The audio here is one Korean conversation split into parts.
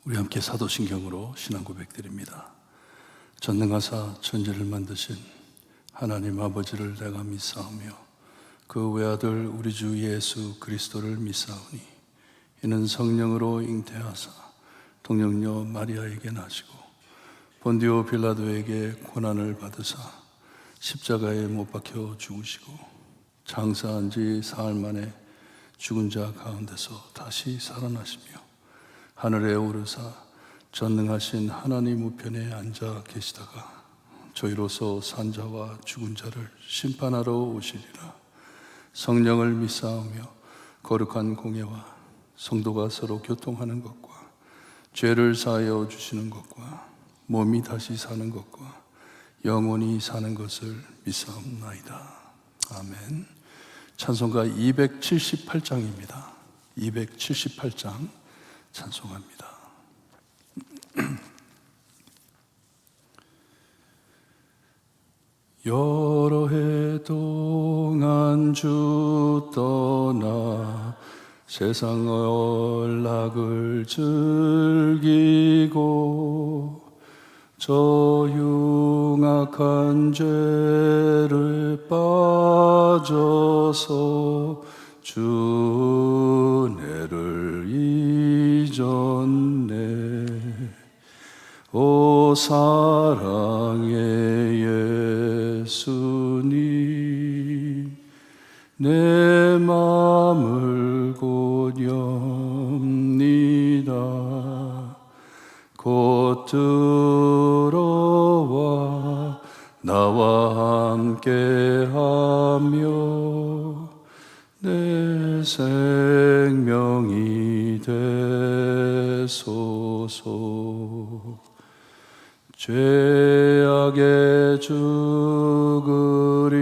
우리 함께 사도신경으로 신앙 고백드립니다. 전능하사 천지를 만드신 하나님 아버지를 내가 믿사오며 그 외아들 우리 주 예수 그리스도를 믿사오니 이는 성령으로 잉태하사 동정녀 마리아에게 나시고 본디오 빌라도에게 고난을 받으사 십자가에 못 박혀 죽으시고 장사한 지 사흘 만에 죽은 자 가운데서 다시 살아나시며 하늘에 오르사 전능하신 하나님 우편에 앉아 계시다가 저희로서 산 자와 죽은 자를 심판하러 오시리라. 성령을 믿사오며 거룩한 공예와 성도가 서로 교통하는 것과 죄를 사하여 주시는 것과 몸이 다시 사는 것과 영원히 사는 것을 믿사옵나이다. 아멘. 찬송가 278장입니다. 278장 찬송합니다. 여러 해 동안 주 떠나 세상 연락을 즐기고 저 흉악한 죄를 빠져서 주 은혜를 잊었네. 오 사랑의 예수님, 내 맘을 곧 엽니다. 곧 들어와 나와 함께하며 내 생명이 되소서. 죄악에 죽을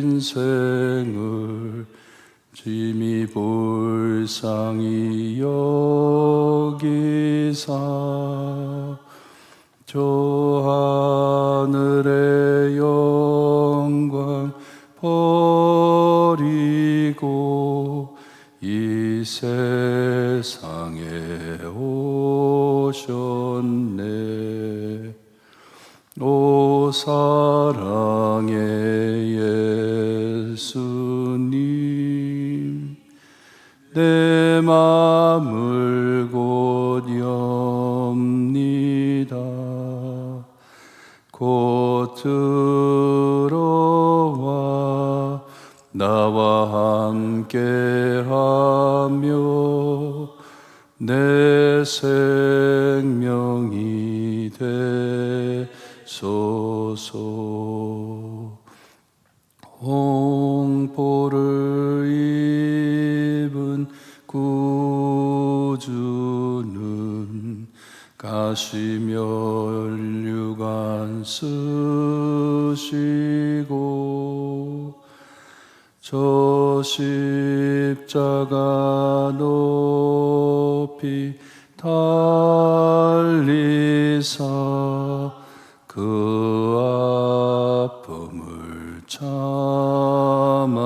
인생을 짐이 불쌍히 여기사 저 하늘의 영광 버리고 이 세상에 오셨네. 오 사랑의 예수님, 내 맘을 곧 엽니다. 곧 들어와 나와 함께하며 내 생명이 되소서. 홍보를 입은 구주는 가시면류관 쓰시고 저 십자가 높이 달리사 그 아픔을 참았네.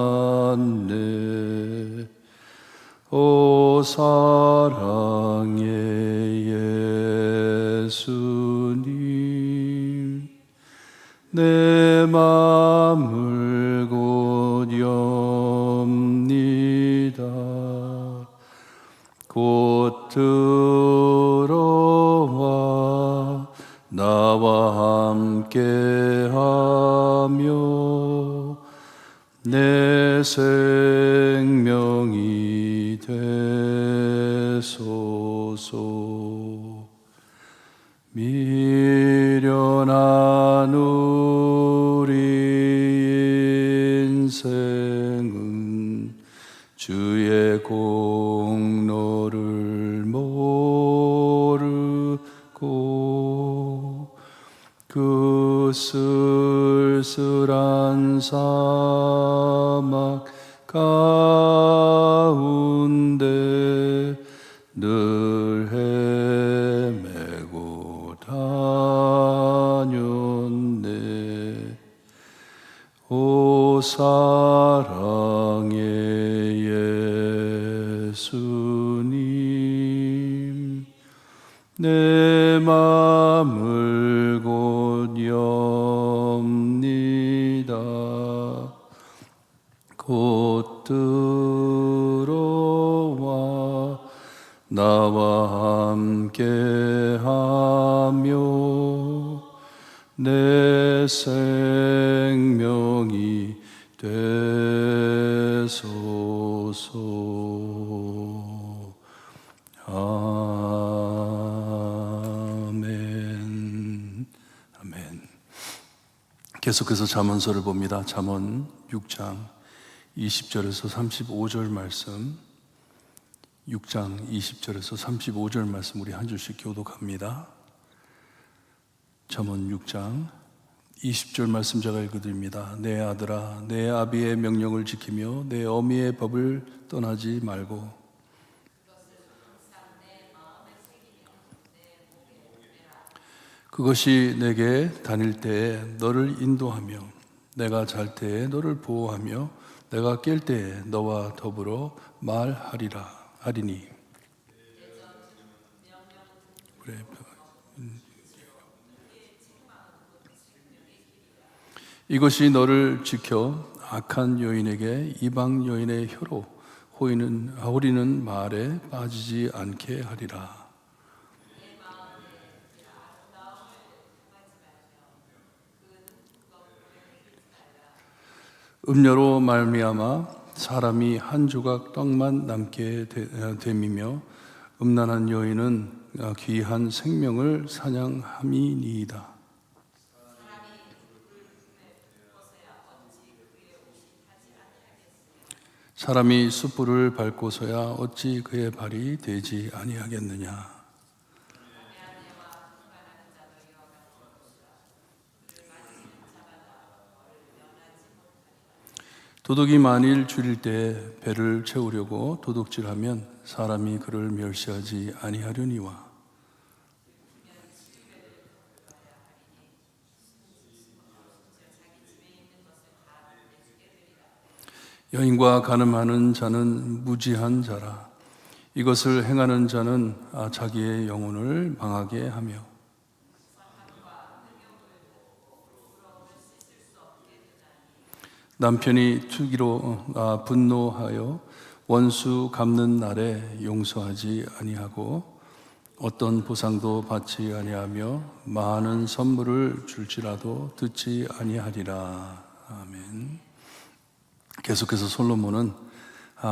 오 사랑의 예수님, 내 맘을 곧 엽니다. 곧 들어와 나와 함께하며 내 생명이 되소서. 미련한 우리 인생은 주의 공로를 모르고 그 쓸쓸한 사막 가운데 늘 헤매고 다녔네. 오 사랑의 예수님, 내 생명이 되소서. 아멘. 아멘. 계속해서 잠언서를 봅니다. 잠언 6장 20절에서 35절 말씀, 6장 20절에서 35절 말씀 우리 한 줄씩 교독합니다. 잠언 6장 20절 말씀 제가 읽어드립니다. 내 아들아, 내 아비의 명령을 지키며 내 어미의 법을 떠나지 말고 그것이 내게 다닐 때에 너를 인도하며 내가 잘 때에 너를 보호하며 내가 깰 때에 너와 더불어 말하리라 하리니. 이것이 너를 지켜 악한 여인에게 이방 여인의 혀로 호리는 말에 빠지지 않게 하리라. 음료로 말미암아 사람이 한 조각 떡만 남게 됨이며 음란한 여인은 귀한 생명을 사냥함이니이다. 사람이 숯불을 밟고서야 어찌 그의 발이 되지 아니하겠느냐. 도둑이 만일 줄일 때 배를 채우려고 도둑질하면 사람이 그를 멸시하지 아니하려니와. 여인과 간음하는 자는 무지한 자라. 이것을 행하는 자는 자기의 영혼을 망하게 하며 남편이 투기로 분노하여 원수 갚는 날에 용서하지 아니하고 어떤 보상도 받지 아니하며 많은 선물을 줄지라도 듣지 아니하리라. 아멘. 계속해서 솔로몬은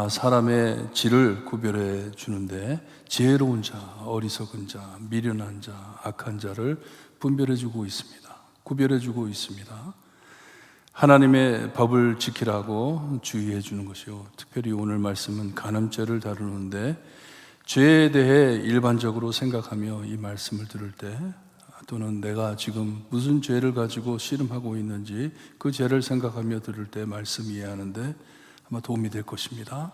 사람의 질을 구별해 주는데 지혜로운 자, 어리석은 자, 미련한 자, 악한 자를 분별해 주고 있습니다. 구별해 주고 있습니다. 하나님의 법을 지키라고 주의해 주는 것이요. 특별히 오늘 말씀은 간음죄를 다루는데 죄에 대해 일반적으로 생각하며 이 말씀을 들을 때 또는 내가 지금 무슨 죄를 가지고 씨름하고 있는지 그 죄를 생각하며 들을 때 말씀 이해하는데 아마 도움이 될 것입니다.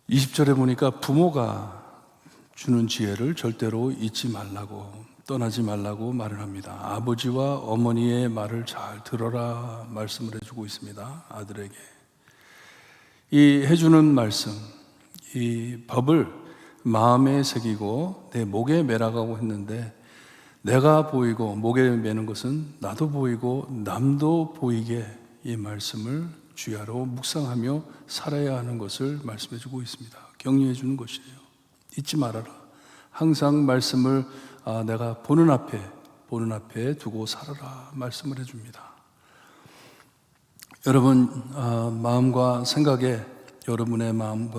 20절에 보니까 부모가 주는 지혜를 절대로 잊지 말라고, 떠나지 말라고 말을 합니다. 아버지와 어머니의 말을 잘 들어라 말씀을 해주고 있습니다. 아들에게 이 해주는 말씀, 이 법을 마음에 새기고 내 목에 매라고 했는데 내가 보이고 목에 매는 것은 나도 보이고 남도 보이게 이 말씀을 주야로 묵상하며 살아야 하는 것을 말씀해 주고 있습니다. 격려해 주는 것이에요. 잊지 말아라. 항상 말씀을 내가 보는 앞에 두고 살아라 말씀을 해줍니다. 여러분의 마음과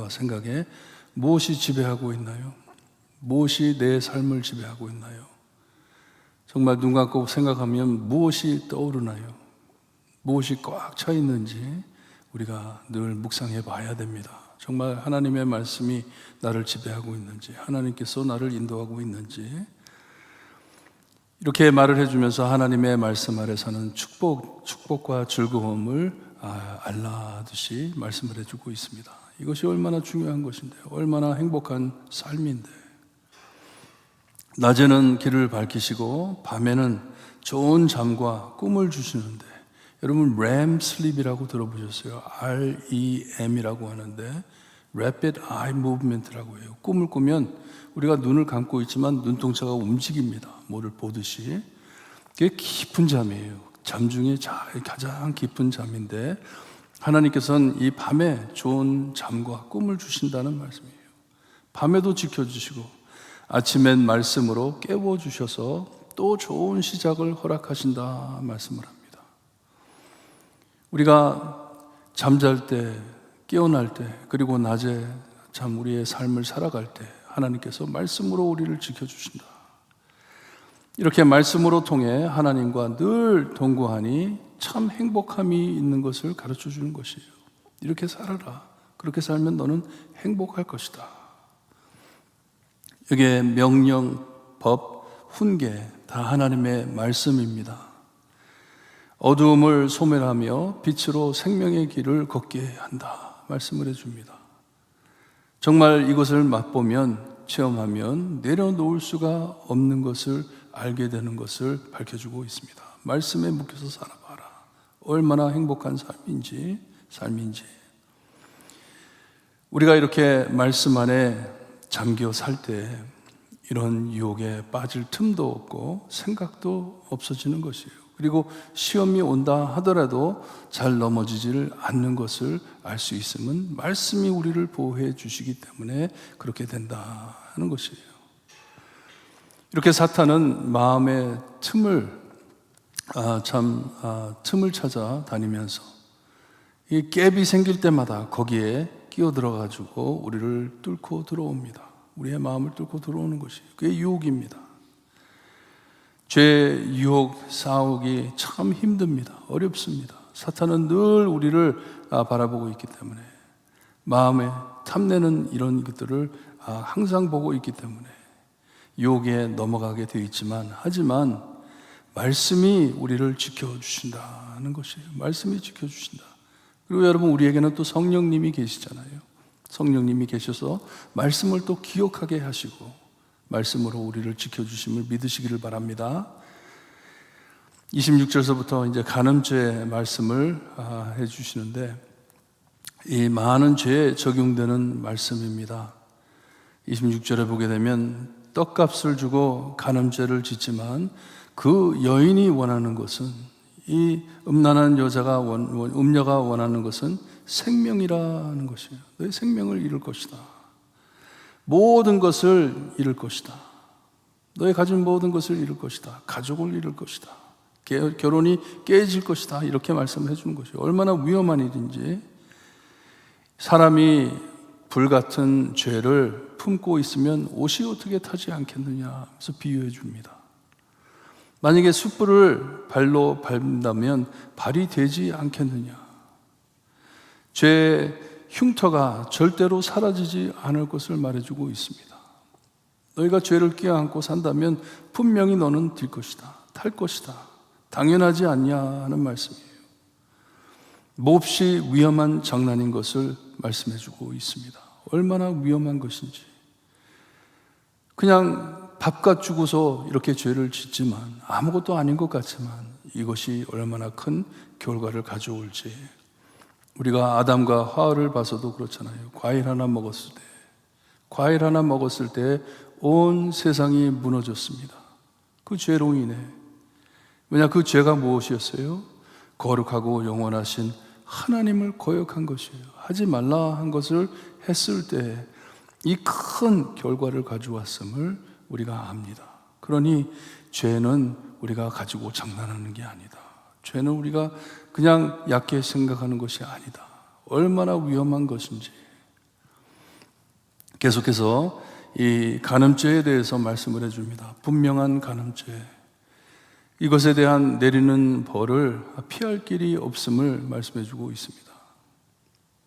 생각에 무엇이 지배하고 있나요? 무엇이 내 삶을 지배하고 있나요? 정말 눈 감고 생각하면 무엇이 떠오르나요? 무엇이 꽉 차 있는지 우리가 늘 묵상해 봐야 됩니다. 정말 하나님의 말씀이 나를 지배하고 있는지, 하나님께서 나를 인도하고 있는지, 이렇게 말을 해주면서 하나님의 말씀 아래서는 축복과 즐거움을 알라듯이 말씀을 해주고 있습니다. 이것이 얼마나 중요한 것인데, 얼마나 행복한 삶인데. 낮에는 길을 밝히시고 밤에는 좋은 잠과 꿈을 주시는데, 여러분 REM sleep이라고 들어보셨어요? REM이라고 하는데 Rapid Eye Movement라고 해요. 꿈을 꾸면 우리가 눈을 감고 있지만 눈동자가 움직입니다. 뭐를 보듯이. 그게 깊은 잠이에요. 잠 중에 가장 깊은 잠인데 하나님께서는 이 밤에 좋은 잠과 꿈을 주신다는 말씀이에요. 밤에도 지켜주시고 아침엔 말씀으로 깨워주셔서 또 좋은 시작을 허락하신다 말씀을 합니다. 우리가 잠잘 때, 깨어날 때, 그리고 낮에 참 우리의 삶을 살아갈 때 하나님께서 말씀으로 우리를 지켜주신다. 이렇게 말씀으로 통해 하나님과 늘 동거하니 참 행복함이 있는 것을 가르쳐 주는 것이에요. 이렇게 살아라. 그렇게 살면 너는 행복할 것이다. 이게 명령, 법, 훈계 다 하나님의 말씀입니다. 어두움을 소멸하며 빛으로 생명의 길을 걷게 한다 말씀을 해줍니다. 정말 이것을 맛보면, 체험하면 내려놓을 수가 없는 것을 알게 되는 것을 밝혀주고 있습니다. 말씀에 묶여서 살아봐라. 얼마나 행복한 삶인지. 우리가 이렇게 말씀 안에 잠겨 살 때 이런 유혹에 빠질 틈도 없고 생각도 없어지는 것이에요. 그리고 시험이 온다 하더라도 잘 넘어지지를 않는 것을 알 수 있음은 말씀이 우리를 보호해 주시기 때문에 그렇게 된다 하는 것이에요. 이렇게 사탄은 마음의 틈을 찾아 다니면서 이 갭이 생길 때마다 거기에 끼어들어가지고 우리를 뚫고 들어옵니다. 우리의 마음을 뚫고 들어오는 것이 그게 유혹입니다. 죄 유혹 싸우기 참 힘듭니다. 어렵습니다. 사탄은 늘 우리를 바라보고 있기 때문에 마음에 탐내는 이런 것들을 항상 보고 있기 때문에 유혹에 넘어가게 되어 있지만 하지만 말씀이 우리를 지켜주신다는 것이에요. 말씀이 지켜주신다. 그리고 여러분 우리에게는 또 성령님이 계시잖아요. 성령님이 계셔서 말씀을 또 기억하게 하시고 말씀으로 우리를 지켜주심을 믿으시기를 바랍니다. 26절서부터 이제 간음죄 말씀을 해주시는데 이 많은 죄에 적용되는 말씀입니다. 26절에 보게 되면 떡값을 주고 간음죄를 짓지만 그 여인이 원하는 것은 이 음란한 음녀가 원하는 것은 생명이라는 것이에요. 너의 생명을 잃을 것이다. 모든 것을 잃을 것이다. 너의 가진 모든 것을 잃을 것이다. 가족을 잃을 것이다. 결혼이 깨질 것이다. 이렇게 말씀해 주는 것이에요. 얼마나 위험한 일인지. 사람이 불같은 죄를 품고 있으면 옷이 어떻게 타지 않겠느냐 하면서 비유해 줍니다. 만약에 숯불을 발로 밟는다면 발이 되지 않겠느냐. 죄의 흉터가 절대로 사라지지 않을 것을 말해주고 있습니다. 너희가 죄를 껴안고 산다면 분명히 너는 들 것이다. 탈 것이다. 당연하지 않냐 하는 말씀이에요. 몹시 위험한 장난인 것을 말씀해주고 있습니다. 얼마나 위험한 것인지. 그냥 밥값 주고서 이렇게 죄를 짓지만 아무것도 아닌 것 같지만 이것이 얼마나 큰 결과를 가져올지. 우리가 아담과 하와를 봐서도 그렇잖아요. 과일 하나 먹었을 때 온 세상이 무너졌습니다. 그 죄로 인해. 왜냐 그 죄가 무엇이었어요? 거룩하고 영원하신 하나님을 거역한 것이에요. 하지 말라 한 것을 했을 때 이 큰 결과를 가져왔음을 우리가 압니다. 그러니 죄는 우리가 가지고 장난하는 게 아니다. 죄는 우리가 그냥 얕게 생각하는 것이 아니다. 얼마나 위험한 것인지. 계속해서 이 간음죄에 대해서 말씀을 해줍니다. 분명한 간음죄. 이것에 대한 내리는 벌을 피할 길이 없음을 말씀해주고 있습니다.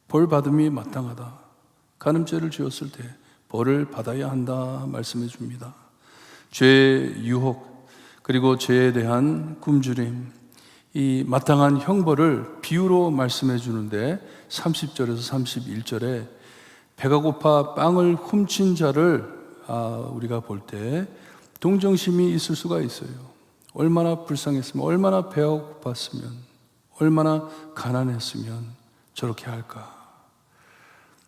벌 받음이 마땅하다. 간음죄를 지었을 때 벌을 받아야 한다 말씀해줍니다. 죄의 유혹 그리고 죄에 대한 굶주림, 이 마땅한 형벌을 비유로 말씀해 주는데 30절에서 31절에 배가 고파 빵을 훔친 자를 우리가 볼 때 동정심이 있을 수가 있어요. 얼마나 불쌍했으면, 얼마나 배가 고팠으면, 얼마나 가난했으면 저렇게 할까.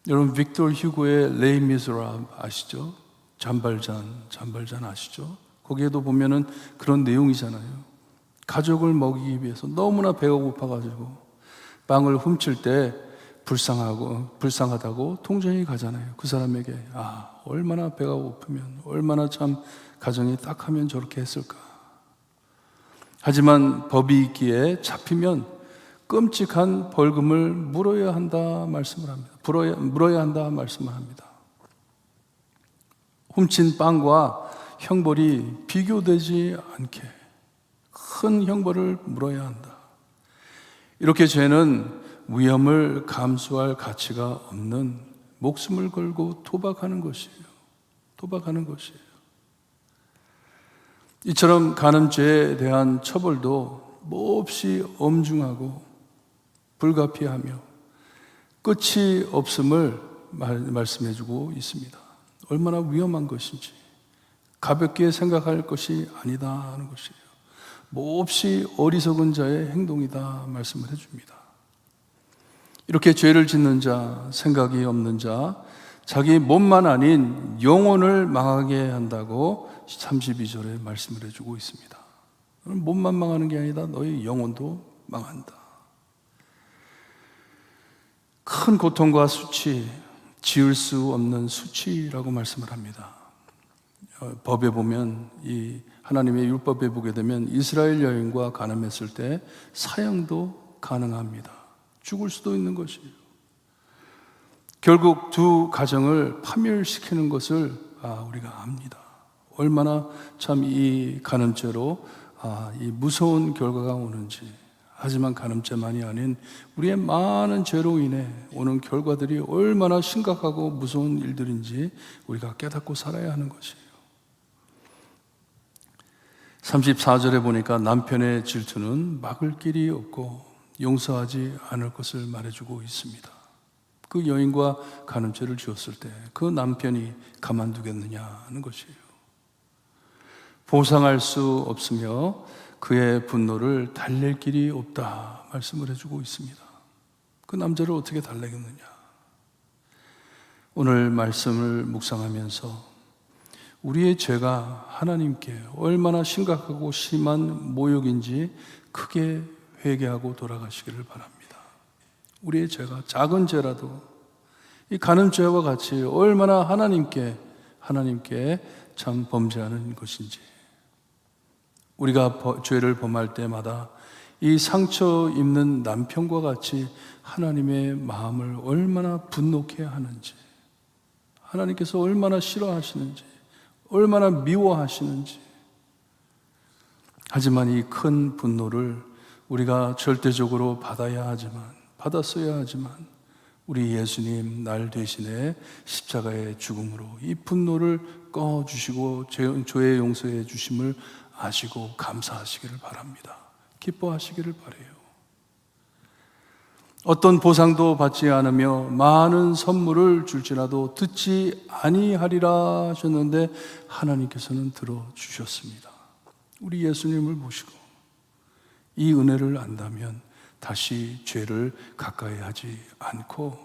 여러분 빅토르 휴고의 레이 미즈라블 아시죠? 잔발잔 아시죠? 거기에도 보면은 그런 내용이잖아요. 가족을 먹이기 위해서 너무나 배가 고파가지고 빵을 훔칠 때 불쌍하다고 통정이 가잖아요. 그 사람에게 얼마나 배가 고프면, 얼마나 참 가정이 딱하면 저렇게 했을까. 하지만 법이 있기에 잡히면 끔찍한 벌금을 물어야 한다 말씀을 합니다. 물어야 한다 말씀을 합니다. 훔친 빵과 형벌이 비교되지 않게 큰 형벌을 물어야 한다. 이렇게 죄는 위험을 감수할 가치가 없는 목숨을 걸고 도박하는 것이에요. 도박하는 것이에요. 이처럼 간음죄에 대한 처벌도 몹시 엄중하고 불가피하며 끝이 없음을 말씀해주고 있습니다. 얼마나 위험한 것인지 가볍게 생각할 것이 아니다 하는 것이에요. 몹시 어리석은 자의 행동이다 말씀을 해줍니다. 이렇게 죄를 짓는 자, 생각이 없는 자, 자기 몸만 아닌 영혼을 망하게 한다고 32절에 말씀을 해주고 있습니다. 몸만 망하는 게 아니다. 너희 영혼도 망한다. 큰 고통과 수치, 지을 수 없는 수치라고 말씀을 합니다. 법에 보면 이 하나님의 율법에 보게 되면 이스라엘 여인과 간음했을 때 사형도 가능합니다. 죽을 수도 있는 것이에요. 결국 두 가정을 파멸시키는 것을 우리가 압니다. 얼마나 참 이 간음죄로 이 무서운 결과가 오는지. 하지만 간음죄만이 아닌 우리의 많은 죄로 인해 오는 결과들이 얼마나 심각하고 무서운 일들인지 우리가 깨닫고 살아야 하는 것이에요. 34절에 보니까 남편의 질투는 막을 길이 없고 용서하지 않을 것을 말해주고 있습니다. 그 여인과 간음죄를 지었을 때 그 남편이 가만두겠느냐 하는 것이에요. 보상할 수 없으며 그의 분노를 달랠 길이 없다 말씀을 해주고 있습니다. 그 남자를 어떻게 달래겠느냐. 오늘 말씀을 묵상하면서 우리의 죄가 하나님께 얼마나 심각하고 심한 모욕인지 크게 회개하고 돌아가시기를 바랍니다. 우리의 죄가 작은 죄라도 이 간음죄와 같이 얼마나 하나님께 참 범죄하는 것인지, 우리가 죄를 범할 때마다 이 상처 입는 남편과 같이 하나님의 마음을 얼마나 분노케 하는지, 하나님께서 얼마나 싫어하시는지, 얼마나 미워하시는지. 하지만 이 큰 분노를 우리가 절대적으로 받았어야 하지만 우리 예수님 날 대신에 십자가의 죽음으로 이 분노를 꺼주시고 죄의 용서해 주심을 아시고 감사하시기를 바랍니다. 기뻐하시기를 바라요. 어떤 보상도 받지 않으며 많은 선물을 줄지라도 듣지 아니하리라 하셨는데 하나님께서는 들어주셨습니다. 우리 예수님을 모시고 이 은혜를 안다면 다시 죄를 가까이 하지 않고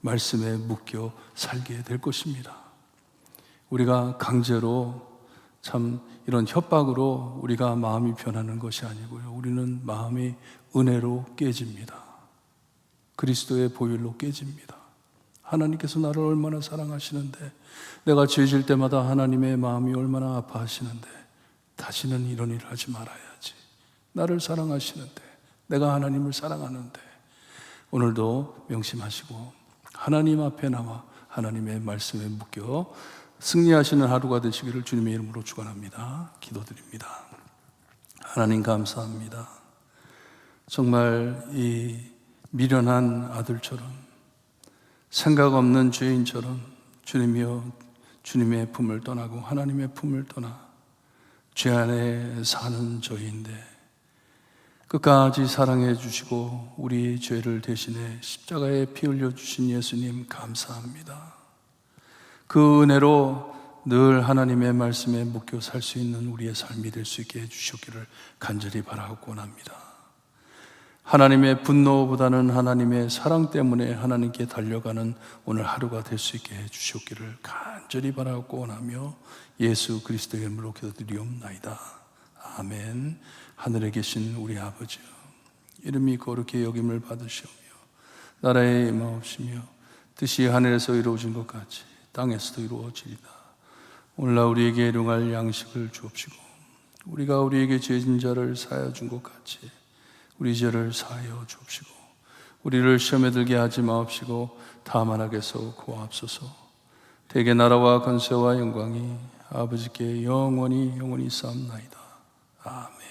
말씀에 묶여 살게 될 것입니다. 우리가 강제로 참 이런 협박으로 우리가 마음이 변하는 것이 아니고요. 우리는 마음이 은혜로 깨집니다. 그리스도의 보혈로 깨집니다. 하나님께서 나를 얼마나 사랑하시는데, 내가 죄질 때마다 하나님의 마음이 얼마나 아파하시는데 다시는 이런 일을 하지 말아야지. 나를 사랑하시는데, 내가 하나님을 사랑하는데, 오늘도 명심하시고 하나님 앞에 나와 하나님의 말씀에 묶여 승리하시는 하루가 되시기를 주님의 이름으로 축원합니다. 기도드립니다. 하나님 감사합니다. 정말 이 미련한 아들처럼, 생각 없는 죄인처럼 주님이여 주님의 품을 떠나고 하나님의 품을 떠나 죄 안에 사는 저희인데 끝까지 사랑해 주시고 우리 죄를 대신해 십자가에 피 흘려 주신 예수님 감사합니다. 그 은혜로 늘 하나님의 말씀에 묶여 살 수 있는 우리의 삶이 될 수 있게 해주시기를 간절히 바라고 원합니다. 하나님의 분노보다는 하나님의 사랑 때문에 하나님께 달려가는 오늘 하루가 될 수 있게 해주시기를 간절히 바라고 원하며 예수 그리스도의 이름으로 기도드리옵나이다. 아멘. 하늘에 계신 우리 아버지여, 이름이 거룩히 여김을 받으시오며 나라의 임하옵시며 뜻이 하늘에서 이루어진 것 같이 땅에서도 이루어지리다. 오늘날 우리에게 일용할 양식을 주옵시고 우리가 우리에게 죄진 자를 사하여 준 것 같이 우리 죄를 사하여 주옵시고 우리를 시험에 들게 하지 마옵시고 다만 악에서 구하옵소서. 대개 나라와 권세와 영광이 아버지께 영원히 영원히 쌓옵나이다. 아멘.